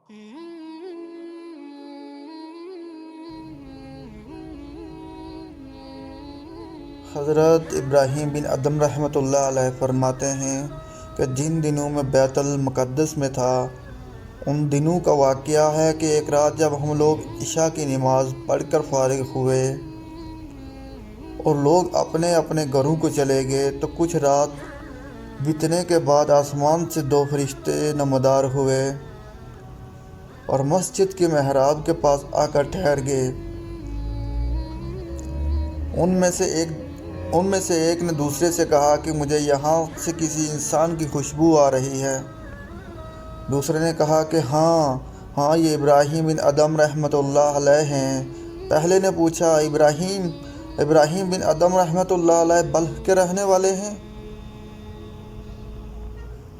حضرت ابراہیم بن ادم رحمۃ اللہ علیہ فرماتے ہیں کہ جن دنوں میں بیت المقدس میں تھا ان دنوں کا واقعہ ہے کہ ایک رات جب ہم لوگ عشاء کی نماز پڑھ کر فارغ ہوئے اور لوگ اپنے اپنے گھروں کو چلے گئے تو کچھ رات بیتنے کے بعد آسمان سے 2 فرشتے نمودار ہوئے اور مسجد کے محراب کے پاس آ کر ٹھہر گئے۔ ان میں سے ایک نے دوسرے سے کہا کہ مجھے یہاں سے کسی انسان کی خوشبو آ رہی ہے۔ دوسرے نے کہا کہ ہاں یہ ابراہیم بن ادم رحمۃ اللہ علیہ ہیں۔ پہلے نے پوچھا ابراہیم بن ادم رحمۃ اللہ علیہ بلخ کے رہنے والے ہیں؟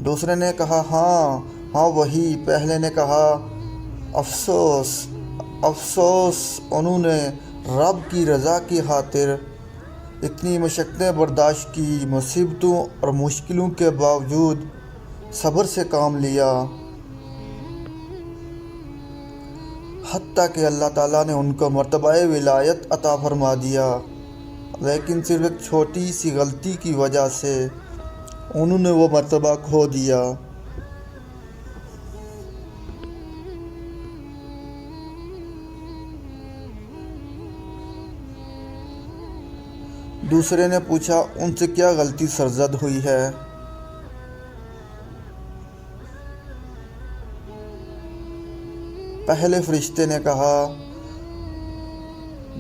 دوسرے نے کہا ہاں وہی۔ پہلے نے کہا افسوس انہوں نے رب کی رضا کی خاطر اتنی مشقتیں برداشت کی، مصیبتوں اور مشکلوں کے باوجود صبر سے کام لیا، حتیٰ کہ اللہ تعالیٰ نے ان کو مرتبہ ولایت عطا فرما دیا، لیکن صرف ایک چھوٹی سی غلطی کی وجہ سے انہوں نے وہ مرتبہ کھو دیا۔ دوسرے نے پوچھا ان سے کیا غلطی سرزد ہوئی ہے؟ پہلے فرشتے نے کہا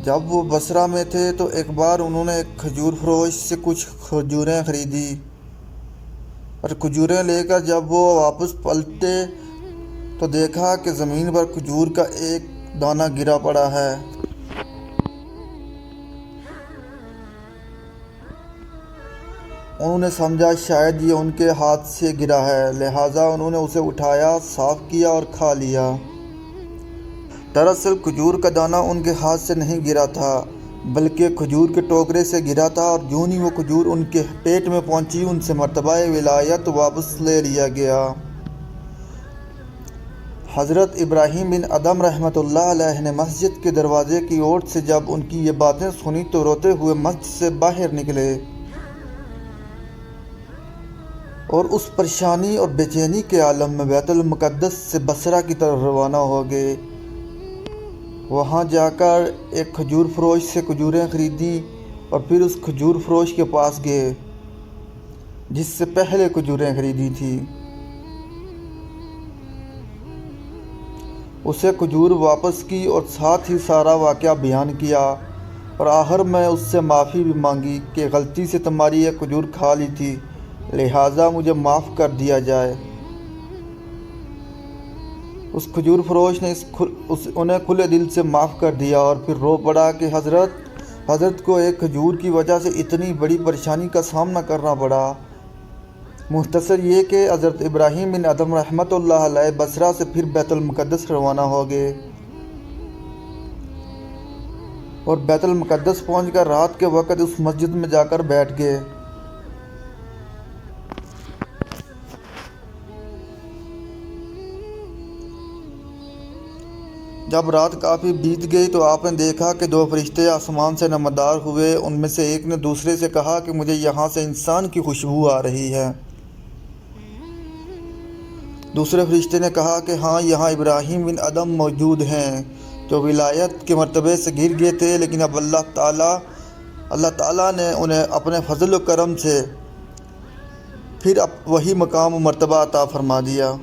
جب وہ بصرہ میں تھے تو ایک بار انہوں نے ایک کھجور فروش سے کچھ کھجوریں خریدی اور کھجوریں لے کر جب وہ واپس پلٹے تو دیکھا کہ زمین پر کھجور کا ایک دانہ گرا پڑا ہے۔ انہوں نے سمجھا شاید یہ ان کے ہاتھ سے گرا ہے، لہٰذا انہوں نے اسے اٹھایا، صاف کیا اور کھا لیا۔ دراصل کھجور کا دانہ ان کے ہاتھ سے نہیں گرا تھا بلکہ کھجور کے ٹوکرے سے گرا تھا، اور جوں ہی وہ کھجور ان کے پیٹ میں پہنچی ان سے مرتبہ ولایت واپس لے لیا گیا۔ حضرت ابراہیم بن ادم رحمۃ اللہ علیہ نے مسجد کے دروازے کی اوٹ سے جب ان کی یہ باتیں سنی تو روتے ہوئے مسجد سے باہر نکلے اور اس پریشانی اور بے چینی کے عالم میں بیت المقدس سے بصرہ کی طرف روانہ ہو گئے۔ وہاں جا کر ایک کھجور فروش سے کھجوریں خریدیں اور پھر اس کھجور فروش کے پاس گئے جس سے پہلے کھجوریں خریدی تھیں۔ اسے کھجور واپس کی اور ساتھ ہی سارا واقعہ بیان کیا، اور آخر میں اس سے معافی بھی مانگی کہ غلطی سے تمہاری یہ کھجور کھا لی تھی، لہٰذا مجھے معاف کر دیا جائے۔ اس کھجور فروش نے انہیں کھلے دل سے معاف کر دیا اور پھر رو پڑا کہ حضرت کو ایک کھجور کی وجہ سے اتنی بڑی پریشانی کا سامنا کرنا پڑا۔ مختصر یہ کہ حضرت ابراہیم بن ادم رحمۃ اللہ علیہ بصرہ سے پھر بیت المقدس روانہ ہو گئے اور بیت المقدس پہنچ کر رات کے وقت اس مسجد میں جا کر بیٹھ گئے۔ جب رات کافی بیت گئی تو آپ نے دیکھا کہ 2 فرشتے آسمان سے نمودار ہوئے۔ ان میں سے ایک نے دوسرے سے کہا کہ مجھے یہاں سے انسان کی خوشبو آ رہی ہے۔ دوسرے فرشتے نے کہا کہ ہاں یہاں ابراہیم بن ادم موجود ہیں جو ولایت کے مرتبے سے گر گئے تھے، لیکن اب اللہ تعالیٰ نے انہیں اپنے فضل و کرم سے پھر وہی مقام و مرتبہ عطا فرما دیا۔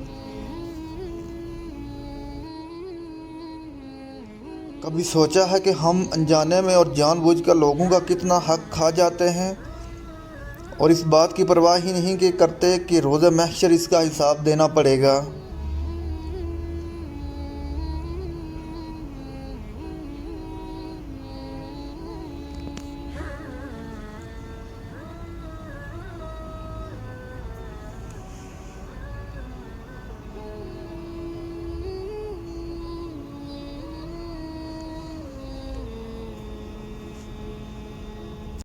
کبھی سوچا ہے کہ ہم انجانے میں اور جان بوجھ کر لوگوں کا کتنا حق کھا جاتے ہیں اور اس بات کی پرواہ ہی نہیں کرتے کہ روز محشر اس کا حساب دینا پڑے گا۔